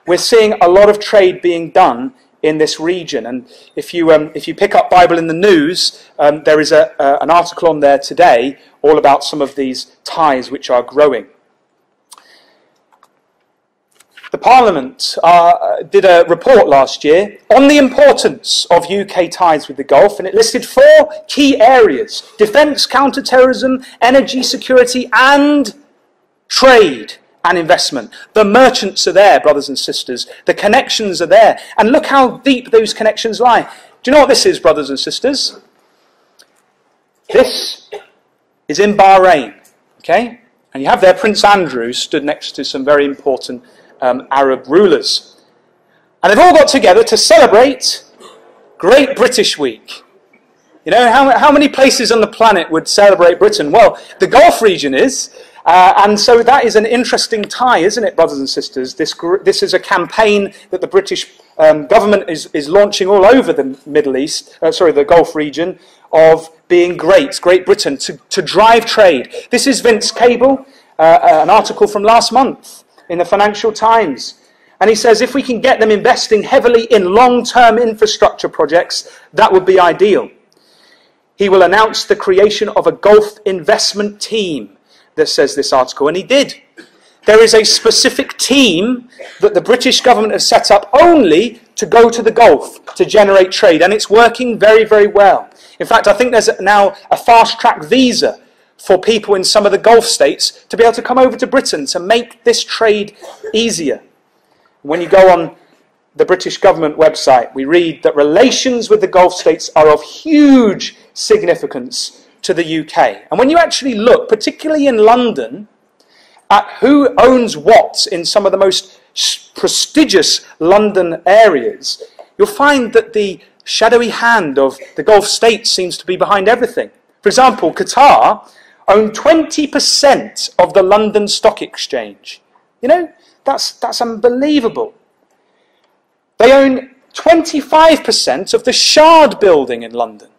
We're seeing a lot of trade being done in this region, and if you pick up Bible in the News, there is an article on there today all about some of these ties which are growing. The Parliament did a report last year on the importance of UK ties with the Gulf, and it listed 4 key areas: defence, counter-terrorism, energy security, and trade and investment. The merchants are there, brothers and sisters. The connections are there. And look how deep those connections lie. Do you know what this is, brothers and sisters? This is in Bahrain, okay? And you have there Prince Andrew stood next to some very important Arab rulers. And they've all got together to celebrate Great British Week. You know, how many places on the planet would celebrate Britain? Well, the Gulf region is. And so that is an interesting tie, isn't it, brothers and sisters? This is a campaign that the British government is launching all over the Middle East, the Gulf region, of being Great Britain, to drive trade. This is Vince Cable, an article from last month in the Financial Times. And he says, if we can get them investing heavily in long-term infrastructure projects, that would be ideal. He will announce the creation of a Gulf investment team, that says this article, and he did. There is a specific team that the British government has set up only to go to the Gulf to generate trade, and it's working very, very well. In fact, I think there's now a fast-track visa for people in some of the Gulf states to be able to come over to Britain to make this trade easier. When you go on the British government website, we read that relations with the Gulf states are of huge significance to the UK. And when you actually look, particularly in London, at who owns what in some of the most prestigious London areas, you'll find that the shadowy hand of the Gulf states seems to be behind everything. For example, Qatar own 20% of the London Stock Exchange. You know, that's unbelievable. They own 25% of the Shard building in London.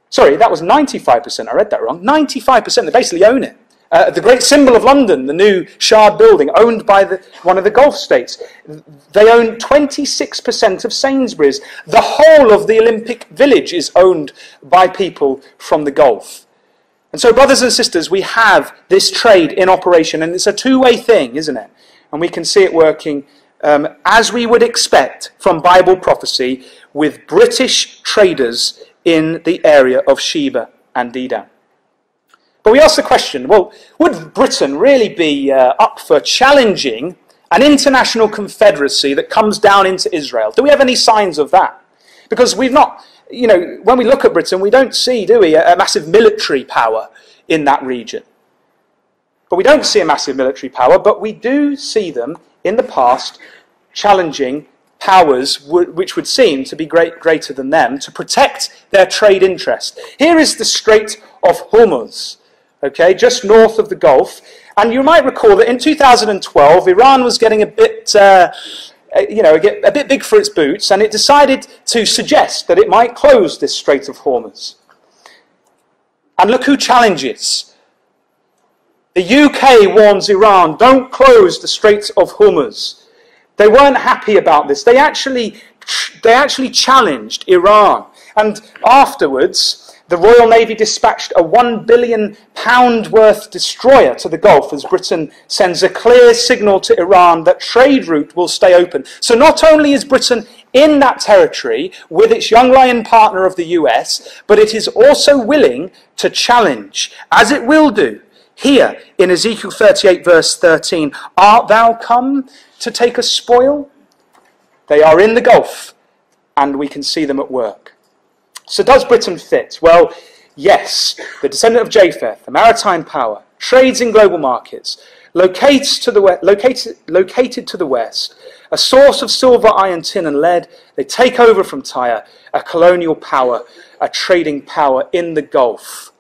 Sorry, that was 95%. I read that wrong. 95%, they basically own it. The great symbol of London, the new Shard building, owned by one of the Gulf states. They own 26% of Sainsbury's. The whole of the Olympic Village is owned by people from the Gulf. And so, brothers and sisters, we have this trade in operation, and it's a two-way thing, isn't it? And we can see it working as we would expect from Bible prophecy with British traders in the area of Sheba and Dedan. But we ask the question, well, would Britain really be up for challenging an international confederacy that comes down into Israel? Do we have any signs of that? Because we've not, you know, when we look at Britain, we don't see, do we, a massive military power in that region. But we don't see a massive military power, but we do see them in the past challenging powers which would seem to be greater than them to protect their trade interest. Here is the Strait of Hormuz, okay, just north of the Gulf. And you might recall that in 2012, Iran was getting a bit, a bit big for its boots, and it decided to suggest that it might close this Strait of Hormuz. And look who challenges. The UK warns Iran, don't close the Strait of Hormuz. They weren't happy about this. They actually challenged Iran. And afterwards, the Royal Navy dispatched a £1 billion worth destroyer to the Gulf as Britain sends a clear signal to Iran that trade route will stay open. So not only is Britain in that territory with its young lion partner of the US, but it is also willing to challenge, as it will do, here in Ezekiel 38 verse 13, art thou come to take a spoil? They are in the Gulf, and we can see them at work. So does Britain fit? Well, yes. The descendant of Japheth, a maritime power, trades in global markets, located to the west, a source of silver, iron, tin, and lead. They take over from Tyre, a colonial power, a trading power in the Gulf.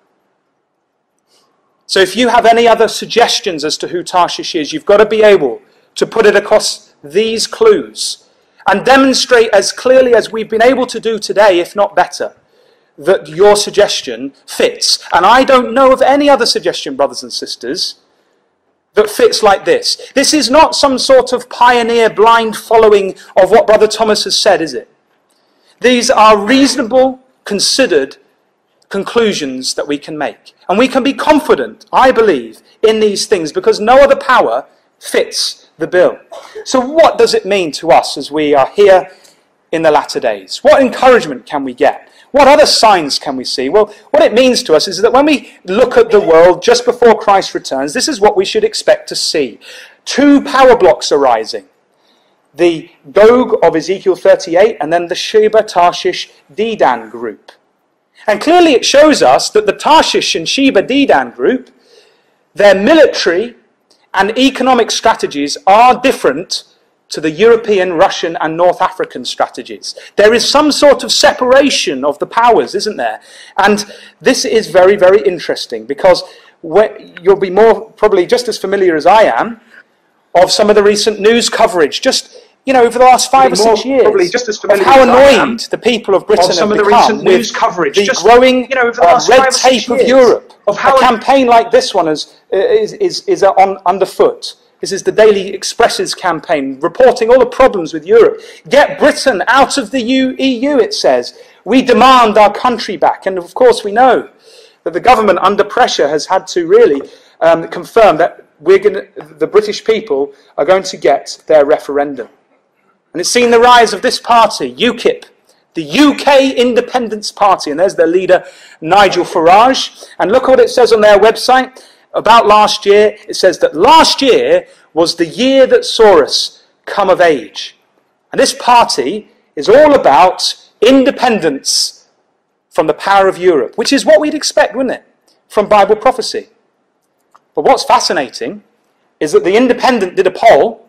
So if you have any other suggestions as to who Tarshish is, you've got to be able to put it across these clues and demonstrate as clearly as we've been able to do today, if not better, that your suggestion fits. And I don't know of any other suggestion, brothers and sisters, that fits like this. This is not some sort of pioneer blind following of what Brother Thomas has said, is it? These are reasonable, considered conclusions that we can make. And we can be confident, I believe, in these things because no other power fits the bill. So what does it mean to us as we are here in the latter days? What encouragement can we get? What other signs can we see? Well, what it means to us is that when we look at the world just before Christ returns, this is what we should expect to see. Two power blocks arising. The Gog of Ezekiel 38 and then the Sheba, Tarshish, Dedan group. And clearly it shows us that the Tarshish and Sheba, Dedan group, their military and economic strategies are different to the European, Russian and North African strategies. There is some sort of separation of the powers, isn't there? And this is very, very interesting because you'll be probably just as familiar as I am of some of the recent news coverage, just over the last 5 or 6 years, probably just as familiar of how as I am annoyed the people of Britain some have of the become recent news coverage, the just, growing over the last red 5 or 6 tape of years, Europe. of how a campaign like this one is underfoot. This is the Daily Express's campaign, reporting all the problems with Europe. Get Britain out of the EU, it says. We demand our country back. And of course we know that the government under pressure has had to really confirm that the British people are going to get their referendum. And it's seen the rise of this party, UKIP, the UK Independence Party. And there's their leader, Nigel Farage. And look what it says on their website about last year. It says that last year was the year that saw us come of age. And this party is all about independence from the power of Europe, which is what we'd expect, wouldn't it, from Bible prophecy. But what's fascinating is that the Independent did a poll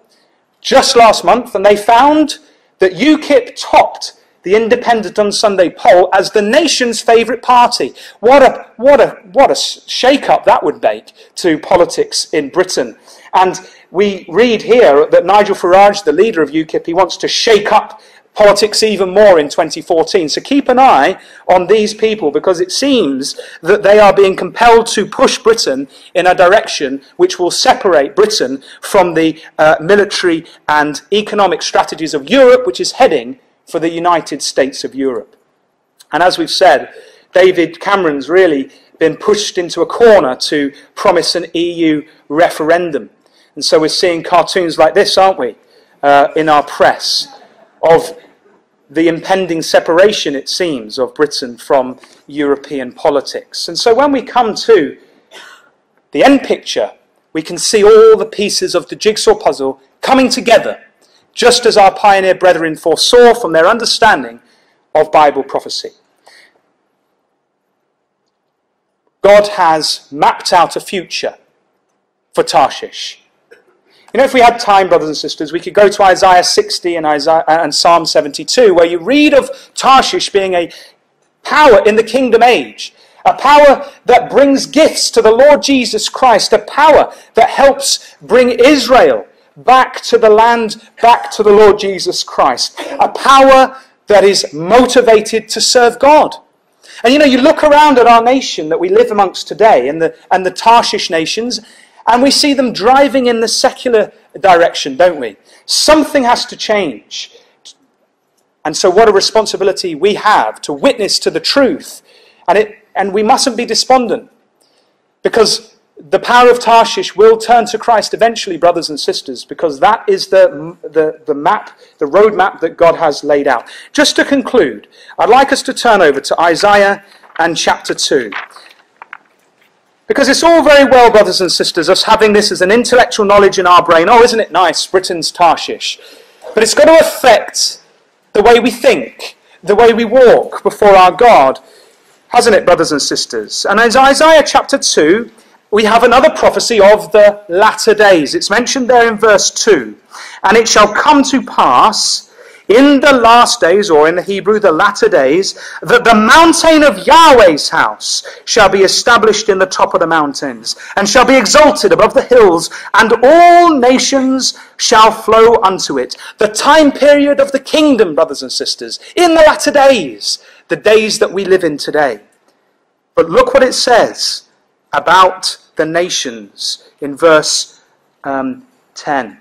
just last month, and they found that UKIP topped the Independent on Sunday poll as the nation's favourite party. What a shake-up that would make to politics in Britain. And we read here that Nigel Farage, the leader of UKIP, he wants to shake up politics even more in 2014. So keep an eye on these people, because it seems that they are being compelled to push Britain in a direction which will separate Britain from the military and economic strategies of Europe, which is heading for the United States of Europe. And as we've said, David Cameron's really been pushed into a corner to promise an EU referendum. And so we're seeing cartoons like this, aren't we, in our press, of the impending separation, it seems, of Britain from European politics. And so when we come to the end picture, we can see all the pieces of the jigsaw puzzle coming together, just as our pioneer brethren foresaw from their understanding of Bible prophecy. God has mapped out a future for Tarshish. You know, if we had time, brothers and sisters, we could go to Isaiah 60 and Psalm 72, where you read of Tarshish being a power in the kingdom age, a power that brings gifts to the Lord Jesus Christ, a power that helps bring Israel back to the land, back to the Lord Jesus Christ, a power that is motivated to serve God. And you know, you look around at our nation that we live amongst today, and the Tarshish nations, and we see them driving in the secular direction, don't we? Something has to change. And so what a responsibility we have to witness to the truth. And we mustn't be despondent, because the power of Tarshish will turn to Christ eventually, brothers and sisters, because that is the map, the roadmap that God has laid out. Just to conclude, I'd like us to turn over to Isaiah and chapter 2. Because it's all very well, brothers and sisters, us having this as an intellectual knowledge in our brain. Oh, isn't it nice, Britain's Tarshish? But it's got to affect the way we think, the way we walk before our God, hasn't it, brothers and sisters? And in Isaiah chapter 2, we have another prophecy of the latter days. It's mentioned there in verse 2. And it shall come to pass in the last days, or in the Hebrew, the latter days, that the mountain of Yahweh's house shall be established in the top of the mountains, and shall be exalted above the hills, and all nations shall flow unto it. The time period of the kingdom, brothers and sisters, in the latter days, the days that we live in today. But look what it says about the nations in verse 10,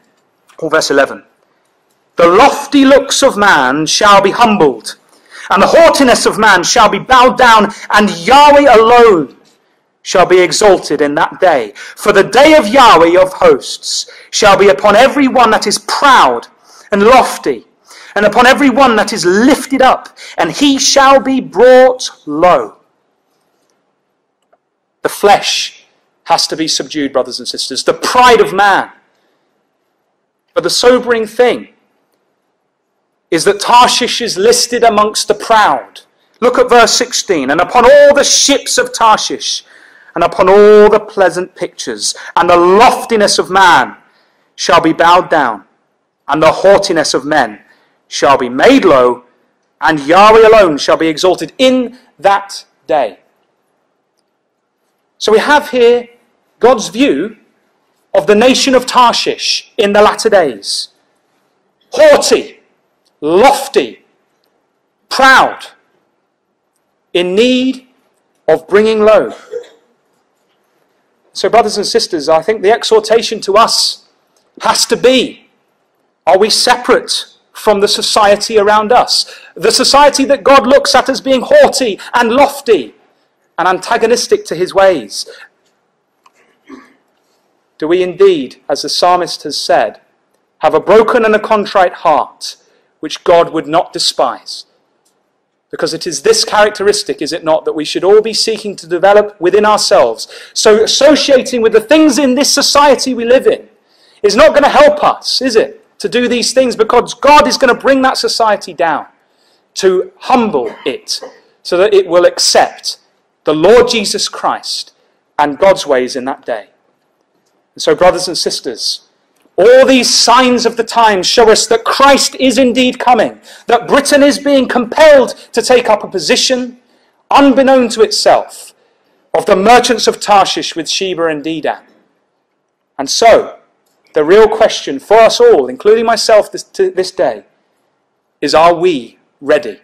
or verse 11. The lofty looks of man shall be humbled, and the haughtiness of man shall be bowed down, and Yahweh alone shall be exalted in that day. For the day of Yahweh of hosts shall be upon every one that is proud and lofty, and upon every one that is lifted up, and he shall be brought low. The flesh has to be subdued, brothers and sisters, the pride of man. But the sobering thing is that Tarshish is listed amongst the proud. Look at verse 16. And upon all the ships of Tarshish, and upon all the pleasant pictures, and the loftiness of man shall be bowed down, and the haughtiness of men shall be made low, and Yahweh alone shall be exalted in that day. So we have here God's view of the nation of Tarshish in the latter days. Haughty, lofty, proud, in need of bringing low. So, brothers and sisters, I think the exhortation to us has to be, are we separate from the society around us? The society that God looks at as being haughty and lofty and antagonistic to his ways. Do we indeed, as the psalmist has said, have a broken and a contrite heart, which God would not despise? Because it is this characteristic, is it not, that we should all be seeking to develop within ourselves. So associating with the things in this society we live in is not going to help us, is it, to do these things, because God is going to bring that society down, to humble it, so that it will accept the Lord Jesus Christ and God's ways in that day. And so, brothers and sisters, All these signs of the times show us that Christ is indeed coming, that Britain is being compelled to take up a position, unbeknown to itself, of the merchants of Tarshish with Sheba and Dedan. And so, the real question for us all, including myself this day, is, are we ready?